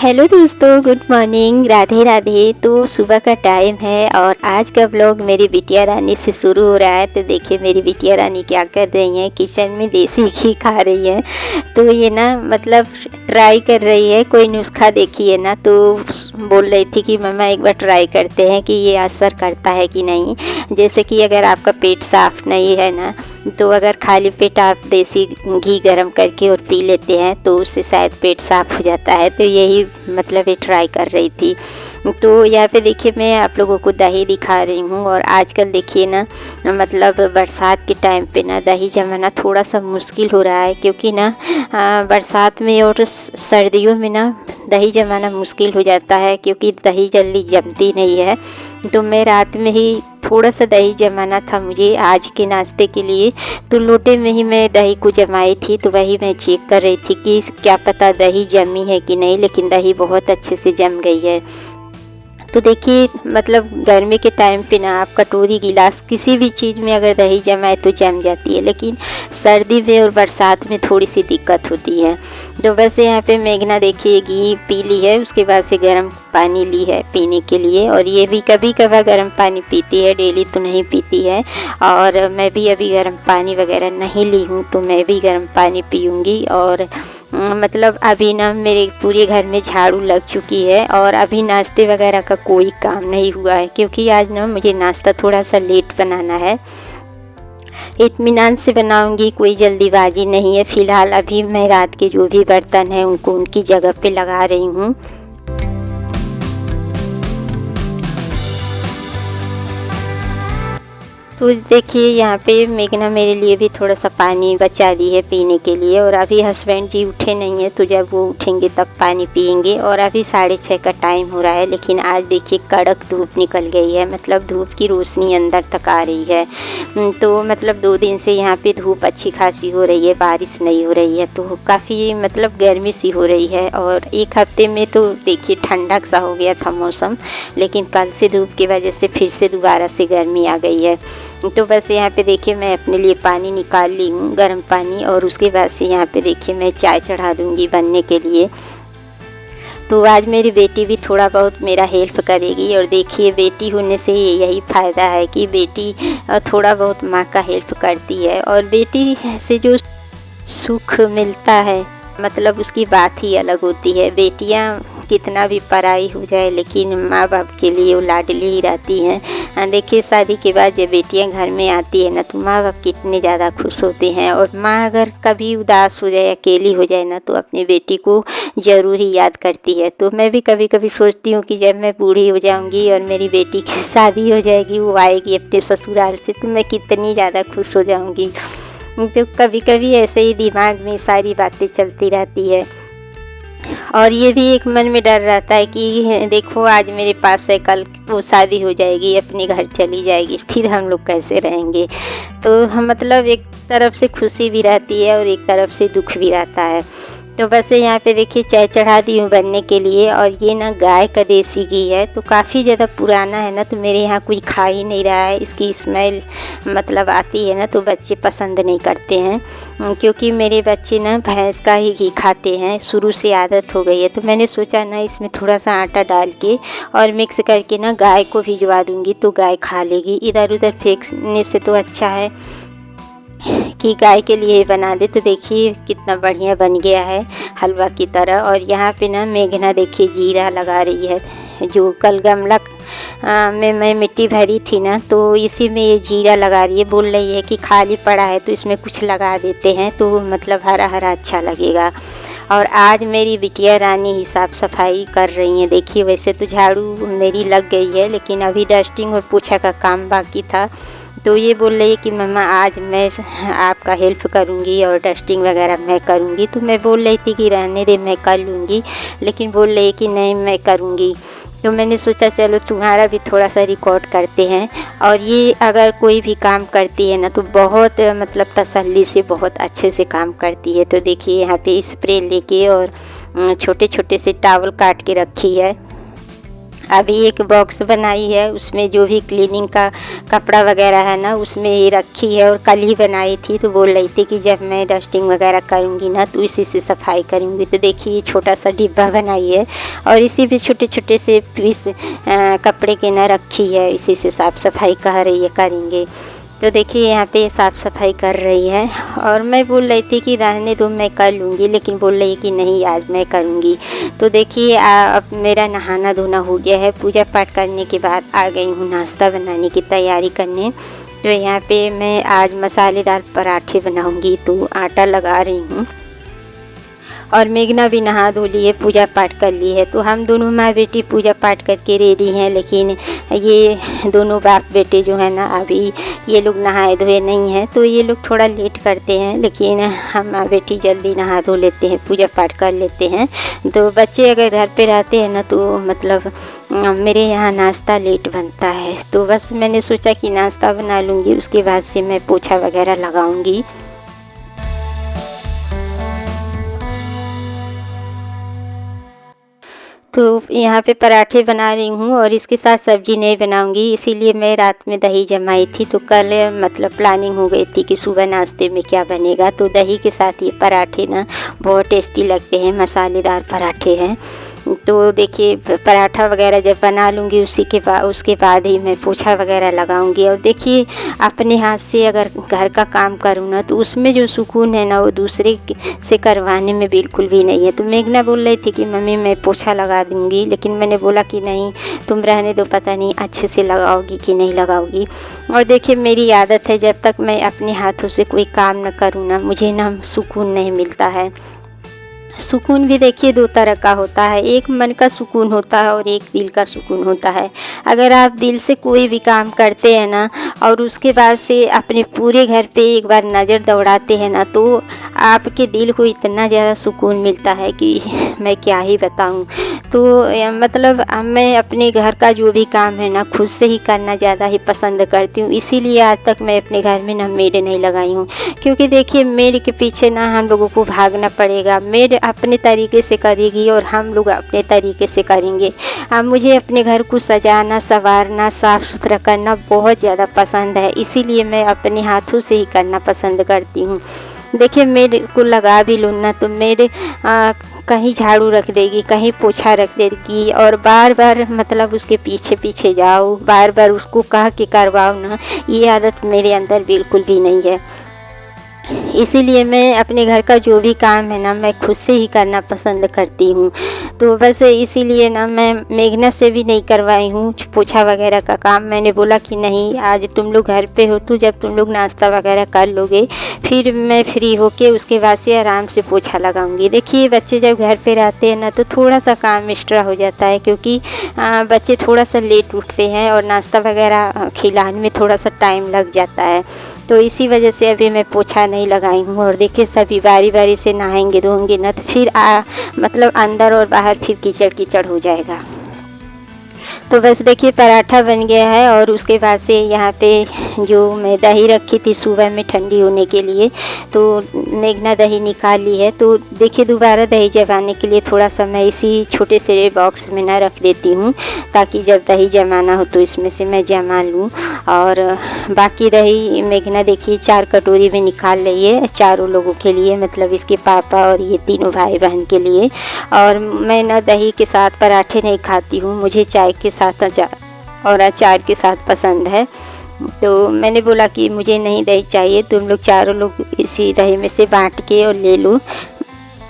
Hello दोस्तों, good morning, Radhe Radhe. तो सुबह का टाइम है और आज का व्लॉग मेरी बिटिया रानी से शुरू हो रहा है। तो देखिए मेरी बिटिया रानी क्या कर रही हैं, किचन में देसी घी खा रही हैं। तो ये ना मतलब ट्राई कर रही है, कोई नुस्खा देखी है ना, तो बोल रही थी कि मम्मा एक बार ट्राई करते हैं कि ये असर करता है कि नहीं। जैसे कि अगर आपका पेट साफ़ नहीं है ना, तो अगर खाली पेट आप देसी घी गरम करके और पी लेते हैं तो उससे शायद पेट साफ़ हो जाता है। तो यही मतलब ये ट्राई कर रही थी। तो यहाँ पे देखिए मैं आप लोगों को दही दिखा रही हूँ। और आजकल देखिए ना मतलब बरसात के टाइम पे ना दही जमाना थोड़ा सा मुश्किल हो रहा है, क्योंकि ना बरसात में और सर्दियों में ना दही जमाना मुश्किल हो जाता है, क्योंकि दही जल्दी जमती नहीं है। तो मैं रात में ही थोड़ा सा दही जमाना था मुझे आज के नाश्ते के लिए, तो लोटे में ही मैं दही को जमाई थी। तो वही मैं चेक कर रही थी कि क्या पता दही जमी है कि नहीं, लेकिन दही बहुत अच्छे से जम गई है। तो देखिए मतलब गर्मी के टाइम पे ना आप कटोरी गिलास किसी भी चीज़ में अगर दही जमाए तो जम जाती है, लेकिन सर्दी में और बरसात में थोड़ी सी दिक्कत होती है। तो वैसे यहाँ पे मेघना देखिए घी पी ली है, उसके बाद से गर्म पानी ली है पीने के लिए। और ये भी कभी कभार गर्म पानी पीती है, डेली तो नहीं पीती है। और मैं भी अभी गर्म पानी वगैरह नहीं ली हूँ, तो मैं भी गर्म पानी पीऊँगी। और मतलब अभी ना मेरे पूरे घर में झाड़ू लग चुकी है और अभी नाश्ते वगैरह का कोई काम नहीं हुआ है, क्योंकि आज ना मुझे नाश्ता थोड़ा सा लेट बनाना है। इत्मीनान से बनाऊंगी, कोई जल्दीबाजी नहीं है। फ़िलहाल अभी मैं रात के जो भी बर्तन हैं उनको उनकी जगह पे लगा रही हूँ। तो देखिए यहाँ पे मेघना मेरे लिए भी थोड़ा सा पानी बचा दी है पीने के लिए। और अभी हस्बैंड जी उठे नहीं हैं, तो जब वो उठेंगे तब पानी पियेंगे। और अभी 6:30 का टाइम हो रहा है, लेकिन आज देखिए कड़क धूप निकल गई है, मतलब धूप की रोशनी अंदर तक आ रही है। तो मतलब 2 दिन से यहाँ पे धूप अच्छी खासी हो रही है, बारिश नहीं हो रही है, तो काफ़ी मतलब गर्मी सी हो रही है। और एक हफ्ते में तो देखिए ठंडक सा हो गया था मौसम, लेकिन कल से धूप की वजह से फिर से दोबारा से गर्मी आ गई है। तो बस यहाँ पे देखिए मैं अपने लिए पानी निकाल ली हूँ, गर्म पानी। और उसके बाद से यहाँ पे देखिए मैं चाय चढ़ा दूँगी बनने के लिए। तो आज मेरी बेटी भी थोड़ा बहुत मेरा हेल्प करेगी। और देखिए बेटी होने से यही फ़ायदा है कि बेटी थोड़ा बहुत माँ का हेल्प करती है। और बेटी से जो सुख मिलता है मतलब उसकी बात ही अलग होती है। बेटियाँ कितना भी पराई हो जाए, लेकिन माँ बाप के लिए वो लाडली ही रहती हैं। देखिए शादी के बाद जब बेटियाँ घर में आती है ना, तो माँ बाप कितने ज़्यादा खुश होते हैं। और माँ अगर कभी उदास हो जाए, अकेली हो जाए ना, तो अपनी बेटी को ज़रूर ही याद करती है। तो मैं भी कभी कभी सोचती हूँ कि जब मैं बूढ़ी हो जाऊँगी और मेरी बेटी की शादी हो जाएगी, वो आएगी अपने ससुराल से, तो मैं कितनी ज़्यादा खुश हो जाऊँगी। तो कभी कभी ऐसे ही दिमाग में सारी बातें चलती रहती है। और ये भी एक मन में डर रहता है कि देखो आज मेरे पास है, कल वो शादी हो जाएगी, अपने घर चली जाएगी, फिर हम लोग कैसे रहेंगे। तो हम मतलब एक तरफ से खुशी भी रहती है और एक तरफ से दुख भी रहता है। तो बस यहाँ पे देखिए चाय चढ़ा दी हूँ बनने के लिए। और ये ना गाय का देसी घी है, तो काफ़ी ज़्यादा पुराना है ना, तो मेरे यहाँ कोई खा ही नहीं रहा है। इसकी स्मेल मतलब आती है ना, तो बच्चे पसंद नहीं करते हैं, क्योंकि मेरे बच्चे ना भैंस का ही घी खाते हैं, शुरू से आदत हो गई है। तो मैंने सोचा ना इसमें थोड़ा सा आटा डाल के और मिक्स करके ना गाय को भिजवा दूँगी, तो गाय खा लेगी। इधर उधर फेंकने से तो अच्छा है कि गाय के लिए बना दे। तो देखिए कितना बढ़िया बन गया है हलवा की तरह। और यहाँ पे ना मेघना देखिए जीरा लगा रही है। जो कल गमला में मैं मिट्टी भरी थी ना, तो इसी में ये जीरा लगा रही है। बोल रही है कि खाली पड़ा है तो इसमें कुछ लगा देते हैं, तो मतलब हरा हरा अच्छा लगेगा। और आज मेरी बिटिया रानी ही साफ़ सफाई कर रही हैं। देखिए वैसे तो झाड़ू मेरी लग गई है, लेकिन अभी डस्टिंग और पोछा का काम बाकी था। तो ये बोल रही है कि मम्मा आज मैं आपका हेल्प करूँगी और डस्टिंग वगैरह मैं करूँगी। तो मैं बोल रही थी कि रहने दे, मैं कर लूँगी, लेकिन बोल रही है कि नहीं मैं करूँगी। तो मैंने सोचा चलो तुम्हारा भी थोड़ा सा रिकॉर्ड करते हैं। और ये अगर कोई भी काम करती है ना, तो बहुत मतलब तसल्ली से बहुत अच्छे से काम करती है। तो देखिए यहाँ पे स्प्रे लेके और छोटे छोटे से टॉवल काट के रखी है। अभी एक बॉक्स बनाई है, उसमें जो भी क्लीनिंग का कपड़ा वगैरह है ना उसमें ये रखी है। और कल ही बनाई थी तो बोल रही थी कि जब मैं डस्टिंग वगैरह करूँगी ना तो इसी से सफाई करूँगी। तो देखिए ये छोटा सा डिब्बा बनाई है और इसी पे छोटे छोटे से पीस कपड़े के ना रखी है, इसी से साफ़ सफाई कह रही है करेंगे। तो देखिए यहाँ पे साफ़ सफाई कर रही है और मैं बोल रही थी कि रहने दो मैं कर लूँगी, लेकिन बोल रही है कि नहीं आज मैं करूँगी। तो देखिए अब मेरा नहाना धोना हो गया है। पूजा पाठ करने के बाद आ गई हूँ नाश्ता बनाने की तैयारी करने। तो यहाँ पे मैं आज मसालेदार पराठे बनाऊँगी, तो आटा लगा रही हूँ। और मेघना भी नहा धो ली है, पूजा पाठ कर ली है। तो हम दोनों माँ बेटी पूजा पाठ करके रेडी हैं, लेकिन ये दोनों बाप बेटे जो है ना अभी ये लोग नहाए धोए नहीं हैं, तो ये लोग थोड़ा लेट करते हैं। लेकिन हम माँ बेटी जल्दी नहा धो लेते हैं, पूजा पाठ कर लेते हैं। तो बच्चे अगर घर पे रहते हैं ना तो मतलब मेरे यहाँ नाश्ता लेट बनता है। तो बस मैंने सोचा कि नाश्ता बना लूँगी, उसके बाद से मैं पोछा वगैरह लगाऊँगी। तो यहाँ पे पराठे बना रही हूँ और इसके साथ सब्ज़ी नहीं बनाऊँगी, इसीलिए मैं रात में दही जमाई थी। तो कल मतलब प्लानिंग हो गई थी कि सुबह नाश्ते में क्या बनेगा। तो दही के साथ ये पराठे ना बहुत टेस्टी लगते हैं, मसालेदार पराठे हैं। तो देखिए पराठा वगैरह जब बना लूँगी उसके बाद ही मैं पोछा वगैरह लगाऊंगी। और देखिए अपने हाथ से अगर घर का काम करूँ ना तो उसमें जो सुकून है ना वो दूसरे से करवाने में बिल्कुल भी नहीं है। तो मेघना बोल रही थी कि मम्मी मैं पोछा लगा दूँगी, लेकिन मैंने बोला कि नहीं तुम रहने दो, पता नहीं अच्छे से लगाओगी कि नहीं लगाओगी। और देखिए मेरी आदत है जब तक मैं अपने हाथों से कोई काम न करूँ ना मुझे ना सुकून नहीं मिलता है। सुकून भी देखिए दो तरह का होता है, एक मन का सुकून होता है और एक दिल का सुकून होता है। अगर आप दिल से कोई भी काम करते हैं ना और उसके बाद से अपने पूरे घर पे एक बार नज़र दौड़ाते हैं ना तो आपके दिल को इतना ज़्यादा सुकून मिलता है कि मैं क्या ही बताऊं। तो मतलब मैं अपने घर का जो भी काम है ना खुद से ही करना ज़्यादा ही पसंद करती हूँ। इसीलिए आज तक मैं अपने घर में ना मेड नहीं लगाई हूँ, क्योंकि देखिए मेड के पीछे ना हम लोगों को भागना पड़ेगा। मेड अपने तरीके से करेगी और हम लोग अपने तरीके से करेंगे। अब मुझे अपने घर को सजाना संवारना साफ़ सुथरा करना बहुत ज़्यादा पसंद है, इसीलिए मैं अपने हाथों से ही करना पसंद करती हूँ। देखिए मेड को लगा भी लूँ ना तो मेरे कहीं झाड़ू रख देगी, कहीं पोछा रख देगी और बार बार मतलब उसके पीछे पीछे जाओ, बार बार उसको कह के करवाओ ना, ये आदत मेरे अंदर बिल्कुल भी नहीं है। इसीलिए मैं अपने घर का जो भी काम है ना मैं खुद से ही करना पसंद करती हूँ। तो बस इसीलिए ना मैं मेघना से भी नहीं करवाई हूँ पोछा वगैरह का काम। मैंने बोला कि नहीं आज तुम लोग घर पे हो तो जब तुम लोग नाश्ता वगैरह कर लोगे फिर मैं फ्री होके उसके बाद से आराम से पोछा लगाऊंगी। देखिए बच्चे जब घर पे रहते हैं ना तो थोड़ा सा काम एक्स्ट्रा हो जाता है, क्योंकि बच्चे थोड़ा सा लेट उठते हैं और नाश्ता वगैरह खिलाने में थोड़ा सा टाइम लग जाता है। तो इसी वजह से अभी मैं पोछा नहीं लगाई हूँ। और देखिए सभी बारी बारी से नहाएंगे धोएंगे ना तो फिर मतलब अंदर और बाहर फिर कीचड़ कीचड़ हो जाएगा। तो बस देखिए पराठा बन गया है और उसके बाद से यहाँ पे जो मैं दही रखी थी सुबह में ठंडी होने के लिए तो मेघना दही निकाल ली है। तो देखिए दोबारा दही जमाने के लिए थोड़ा सा मैं इसी छोटे से बॉक्स में ना रख देती हूँ, ताकि जब दही जमाना हो तो इसमें से मैं जमा लूँ। और बाकी दही मेघना देखिए 4 कटोरी में निकाल रही है, चारों लोगों के लिए, मतलब इसके पापा और ये तीनों भाई बहन के लिए। और मैं ना दही के साथ पराठे नहीं खाती हूँ, मुझे चाय के साथ और अचार के साथ पसंद है। तो मैंने बोला कि मुझे नहीं दही चाहिए, तुम लोग चारों लोग इसी दही में से बांट के और ले लो।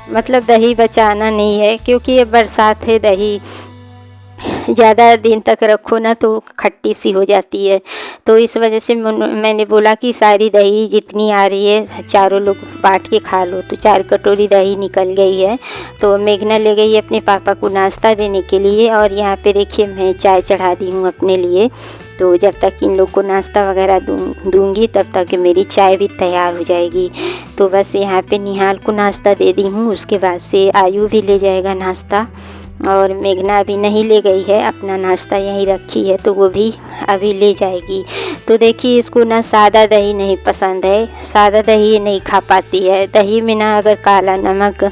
मतलब दही बचाना नहीं है, क्योंकि अब बरसात है, दही ज़्यादा दिन तक रखो ना तो खट्टी सी हो जाती है। तो इस वजह से मैंने बोला कि सारी दही जितनी आ रही है चारों लोग बांट के खा लो। तो 4 कटोरी दही निकल गई है। तो मेघना ले गई अपने पापा को नाश्ता देने के लिए और यहाँ पे देखिए मैं चाय चढ़ा दी हूँ अपने लिए। तो जब तक इन लोग को नाश्ता वगैरह दूँगी तब तक मेरी चाय भी तैयार हो जाएगी। तो बस यहाँ पे निहाल को नाश्ता दे दी हूँ, उसके बाद से आयु भी ले जाएगा नाश्ता। और मेघना अभी नहीं ले गई है, अपना नाश्ता यहीं रखी है तो वो भी अभी ले जाएगी। तो देखिए इसको ना सादा दही नहीं पसंद है, सादा दही नहीं खा पाती है। दही में ना अगर काला नमक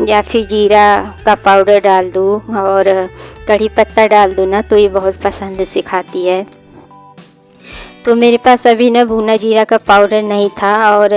या फिर जीरा का पाउडर डाल दूँ और कड़ी पत्ता डाल दूँ ना, तो ये बहुत पसंद से खाती है। तो मेरे पास अभी ना भुना जीरा का पाउडर नहीं था और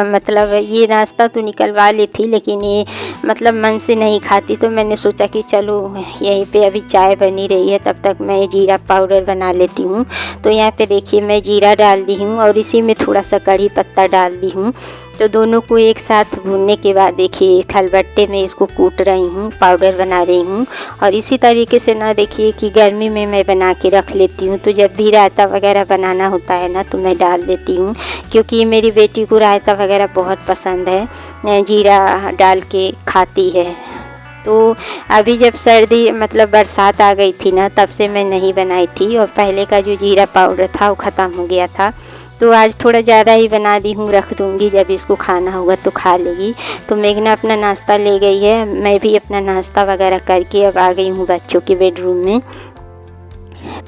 मतलब ये नाश्ता तो निकलवा ली थी, लेकिन ये मतलब मन से नहीं खाती, तो मैंने सोचा कि चलो यहीं पे अभी चाय बनी रही है, तब तक मैं जीरा पाउडर बना लेती हूँ। तो यहाँ पे देखिए मैं जीरा डाल दी हूँ और इसी में थोड़ा सा कड़ी पत्ता डाल दी हूँ। तो दोनों को एक साथ भूनने के बाद देखिए खलबट्टे में इसको कूट रही हूँ, पाउडर बना रही हूँ। और इसी तरीके से ना देखिए कि गर्मी में मैं बना के रख लेती हूँ, तो जब भी रायता वगैरह बनाना होता है ना तो मैं डाल देती हूँ, क्योंकि मेरी बेटी को रायता वगैरह बहुत पसंद है, जीरा डाल के खाती है। तो अभी जब सर्दी मतलब बरसात आ गई थी ना, तब से मैं नहीं बनाई थी और पहले का जो जीरा पाउडर था वो ख़त्म हो गया था। तो आज थोड़ा ज़्यादा ही बना दी हूँ, रख दूँगी, जब इसको खाना होगा तो खा लेगी। तो मेघना अपना नाश्ता ले गई है, मैं भी अपना नाश्ता वगैरह करके अब आ गई हूँ बच्चों के बेडरूम में।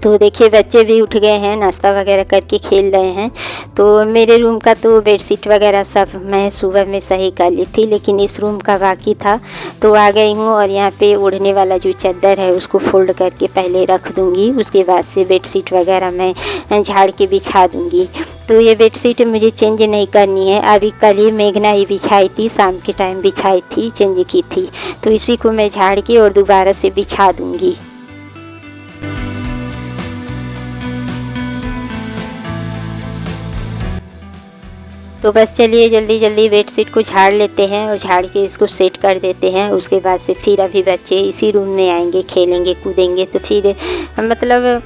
तो देखिए बच्चे भी उठ गए हैं, नाश्ता वगैरह करके खेल रहे हैं। तो मेरे रूम का तो बेडशीट वगैरह सब मैं सुबह में सही कर ली थी, लेकिन इस रूम का बाकी था, तो आ गई हूँ। और यहाँ पे ओढ़ने वाला जो चादर है उसको फोल्ड करके पहले रख दूँगी, उसके बाद से बेडशीट वगैरह मैं झाड़ के बिछा दूँगी। तो ये बेडशीट मुझे चेंज नहीं करनी है, अभी कल ही मेघना ही बिछाई थी, शाम के टाइम बिछाई थी, चेंज की थी, तो इसी को मैं झाड़ के और दोबारा से बिछा दूँगी। तो बस चलिए जल्दी जल्दी बेडशीट को झाड़ लेते हैं और झाड़ के इसको सेट कर देते हैं। उसके बाद से फिर अभी बच्चे इसी रूम में आएंगे, खेलेंगे कूदेंगे, तो फिर मतलब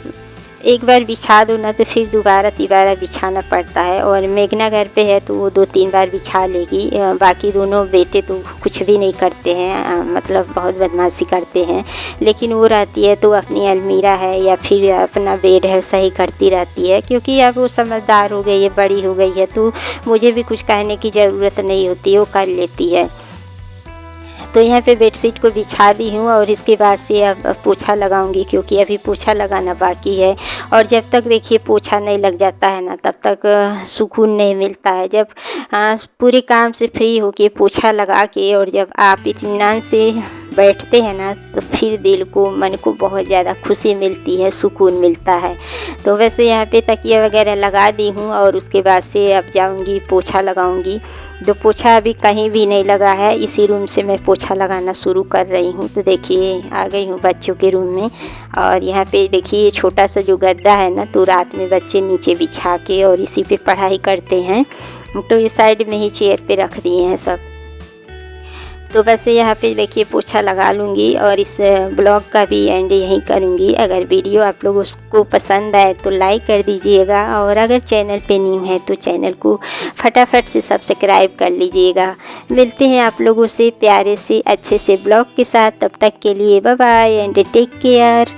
एक बार बिछा दो ना तो फिर दोबारा तिबारा बिछाना पड़ता है। और मेघना घर पे है तो वो 2-3 बार बिछा लेगी, बाकी दोनों बेटे तो कुछ भी नहीं करते हैं, मतलब बहुत बदमाशी करते हैं। लेकिन वो रहती है तो अपनी अलमीरा है या फिर अपना बेड है सही करती रहती है, क्योंकि अब वो समझदार हो गई है, बड़ी हो गई है, तो मुझे भी कुछ कहने की ज़रूरत नहीं होती, वो कर लेती है। तो यहाँ पे बेडशीट को बिछा दी हूँ और इसके बाद से अब पोछा लगाऊंगी, क्योंकि अभी पोछा लगाना बाकी है। और जब तक देखिए पोछा नहीं लग जाता है ना, तब तक सुकून नहीं मिलता है। जब पूरे काम से फ्री होके पोछा लगा के और जब आप इत्मीनान से बैठते हैं ना, तो फिर दिल को मन को बहुत ज़्यादा खुशी मिलती है, सुकून मिलता है। तो वैसे यहाँ पे तकिया वगैरह लगा दी हूँ और उसके बाद से अब जाऊँगी पोछा लगाऊँगी। जो पोछा अभी कहीं भी नहीं लगा है, इसी रूम से मैं पोछा लगाना शुरू कर रही हूँ। तो देखिए आ गई हूँ बच्चों के रूम में और यहाँ पे देखिए छोटा सा जो गद्दा है ना, तो रात में बच्चे नीचे बिछा के और इसी पे पढ़ाई करते हैं, तो ये साइड में ही चेयर पे रख दिए हैं सब। तो बस यहाँ पे देखिए पोछा लगा लूँगी और इस ब्लॉग का भी एंड यहीं करूँगी। अगर वीडियो आप लोगों को पसंद आए तो लाइक कर दीजिएगा, और अगर चैनल पे न्यू है तो चैनल को फटाफट से सब्सक्राइब कर लीजिएगा। मिलते हैं आप लोगों से प्यारे से अच्छे से ब्लॉग के साथ, तब तक के लिए bye bye and take care.